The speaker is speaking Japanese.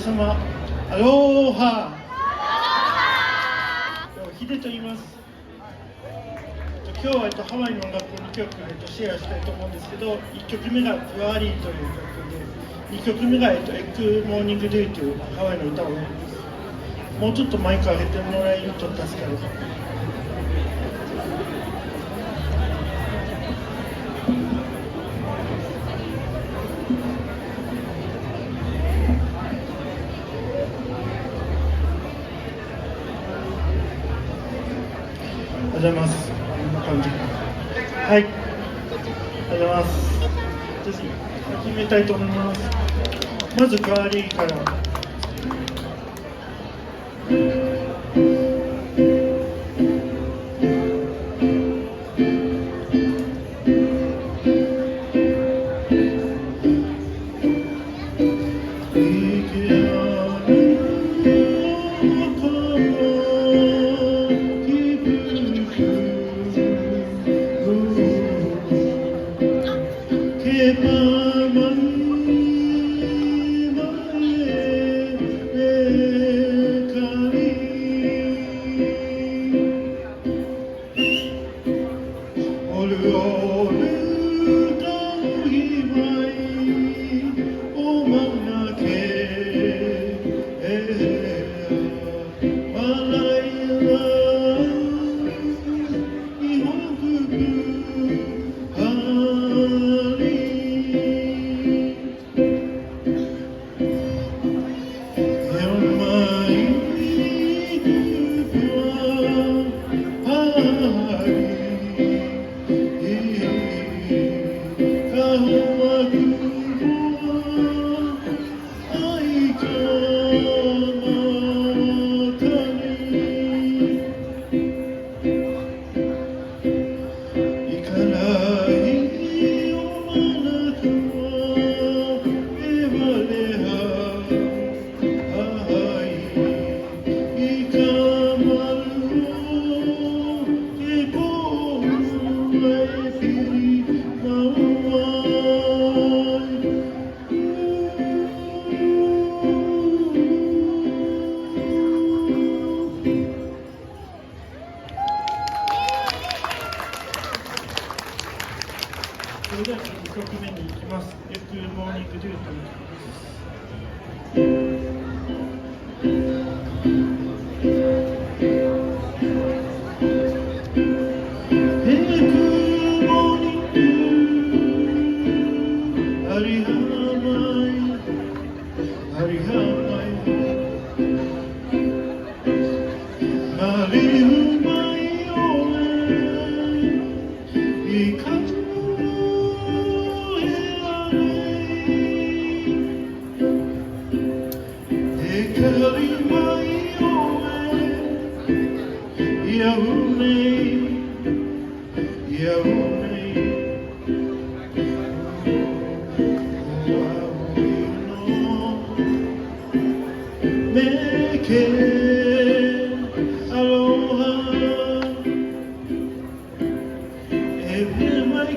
様、アローハ。ヒデと言います。今日はハワイの音楽を2曲シェアしたいと思うんですけど、1曲目が「プアリー」という曲で、2曲目が「エッグモーニングデイ」というハワイの歌をやります。もうちょっとマイク上げてもらえると助かる。おはようございます。こんな感じ。はい。おはようございます。始めたいと思います。まずカーリーから。それでは2曲目に行きます。エッグモーニングデューという曲です。Aloha, every my